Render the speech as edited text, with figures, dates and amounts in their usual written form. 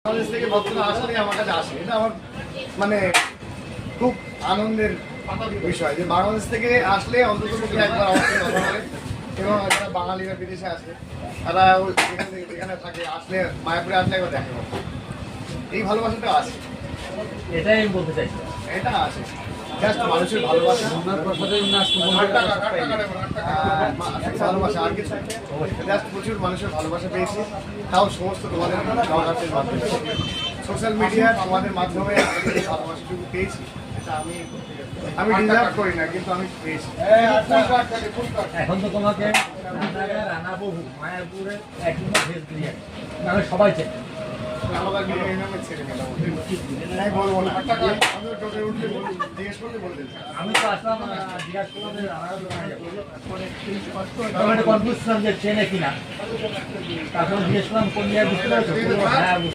বাংলাদেশ থেকে ভক্তরা আসলে আমার কাছে আসে, এটা আমার মানে খুব আনন্দের বিষয় যে বাংলাদেশ থেকে আসলে অন্তত একবার আমার সাথে কথা বলে। এবং যারা বাঙালিরা বিদেশে আসে তারা এখানে থাকে, আসলে মায়াপুরে আসলে একবার দেখে, এই ভালোবাসাটা আছে। এটাই আমি বলতে চাইছি, এটা আছে জাস্ট মানুষের ভালোবাসা, ভালোবাসা আর কিছু জাস্ট প্রচুর মানুষের ভালোবাসা পেয়েছি, তাও সমস্ত তোমাদের জগতের মাধ্যমে, সোশ্যাল মিডিয়া তোমাদের মাধ্যমে এই ভালোবাসাটুকু পেয়েছি। এটা আমি ডিজার্ভ করি না, কিন্তু আমি পেয়েছি। এখন তো তোমাকে রানাবহু মায়াপুরে একদম ভেজ বিরিয়ানি নাহলে সবাই চাই। আমি তো আসলাম জিজ্ঞাসা করলাম যে কনফিউজ ছিলাম যে ট্রেনে কিনা, তারপর জিজ্ঞেস করলাম কোন জায়গায় বুঝতে পারছো?